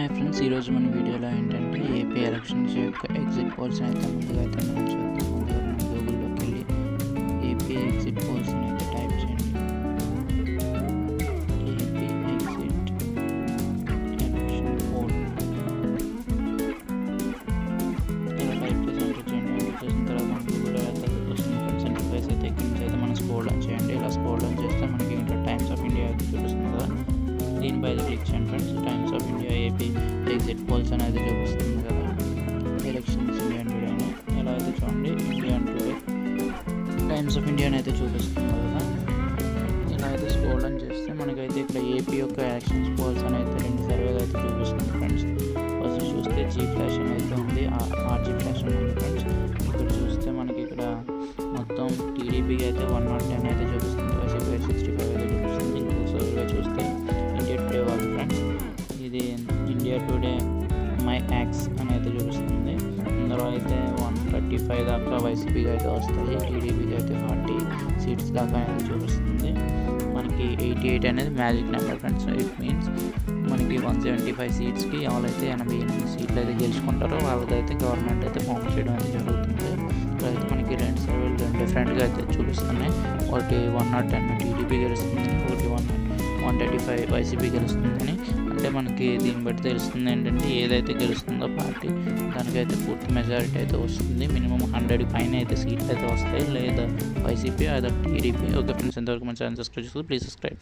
Hi friends, ఈరోజు మన వీడియోలో ఏంటంటే ఏపీ ఎలక్షన్స్ యొక్క ఎగ్జిట్ పోల్స్ అయితే ముందుగా అయితే మనం చూద్దాం. ముందుగా మనం గూగుల్లోకి వెళ్ళి ఏపీ ఎగ్జిట్ పోల్స్ అయితే టైప్ చేయండి. ఏపీ ఎగ్జిట్ ఎలక్షన్ పోల్ ఇలా టైప్ చేసి ఎంటర్ చేయండి. ఎంటర్ చేసిన తర్వాత మన గూగుల్లో అయితే వస్తుంది ఫ్రెండ్స్. ఇంటర్ఫేస్ అయితే ఇక్కడ నుంచి అయితే మనం స్క్రోల్ డౌన్ చేయండి. ఇలా స్క్రోల్ డౌన్ చేస్తే మనకి ఇక్కడ టైమ్స్ ఆఫ్ ఇండియా అయితే చూపిస్తుంది కదా, దీనిపై అయితే క్లిక్ చేయండి friends. Times of India AP exit polls అనేది చూపిస్తుంది కదా, ఎలక్షన్స్ ఇండియా టుడే అని. ఇలా అయితే చూడండి, India today times of India అయితే చూపిస్తుంది కదా. ఇలా అయితే స్క్రోల్ డౌన్ చేస్తే మనకైతే ఇక్కడ ఏపీ యొక్క ఎలక్షన్స్ పోల్స్ అనేది రెండు సర్వేలు అయితే చూపిస్తుంది ఫ్రెండ్స్. ఫస్ట్ చూస్తే జీ ఫ్లాష్ అనేది ఉంది, ఆర్జీ ఫ్లాష్ ఉంది ఫ్రెండ్స్. ఇక్కడ చూస్తే మనకి ఇక్కడ మొత్తం టీడీపీకి అయితే 110 అయితే చూపిస్తుంది, వైసీపీ 65 అయితే చూపిస్తుంది. ఇంకొక సర్వేగా చూస్తే ఇండియా టుడే వాళ్ళు ఫ్రెండ్స్, ఇది ఇండియా టుడే మై యాక్స్ అని అయితే చూపిస్తుంది. ఇందులో అయితే 135 దాకా వైసీపీకి అయితే వస్తాయి, టీడీపీకి అయితే 40 సీట్స్ దాకా అనేది చూపిస్తుంది. మనకి 88 అనేది magic number friends. It means మనకి 175 సీట్స్కి ఎవరైతే 88 సీట్లు అయితే గెలుచుకుంటారో వాళ్ళకైతే గవర్నమెంట్ అయితే ఫామ్ చేయడం అయితే జరుగుతుంది. ఇప్పుడైతే మనకి రెండు సర్వేలు డిఫరెంట్గా అయితే చూపిస్తున్నాయి. ఒకటి 110 టీడీపీ గెలుస్తుందని, ఒకటి 135 వైసీపీ గెలుస్తుందని. అంటే మనకి దీన్ని బట్టి తెలుస్తుంది ఏంటంటే ఏదైతే గెలుస్తుందో పార్టీ దానికైతే పూర్తి మెజారిటీ అయితే వస్తుంది. మినిమం 100 పైన అయితే సీట్లు అయితే వస్తాయి, లేదా వైసీపీ లేదా టీడీపీ. ఓకే ఫ్రెండ్స్, ఎంతవరకు మన ఛానల్ సబ్స్క్రైబ్ చేసుకోవాలి, ప్లీజ్ సబ్స్క్రైబ్.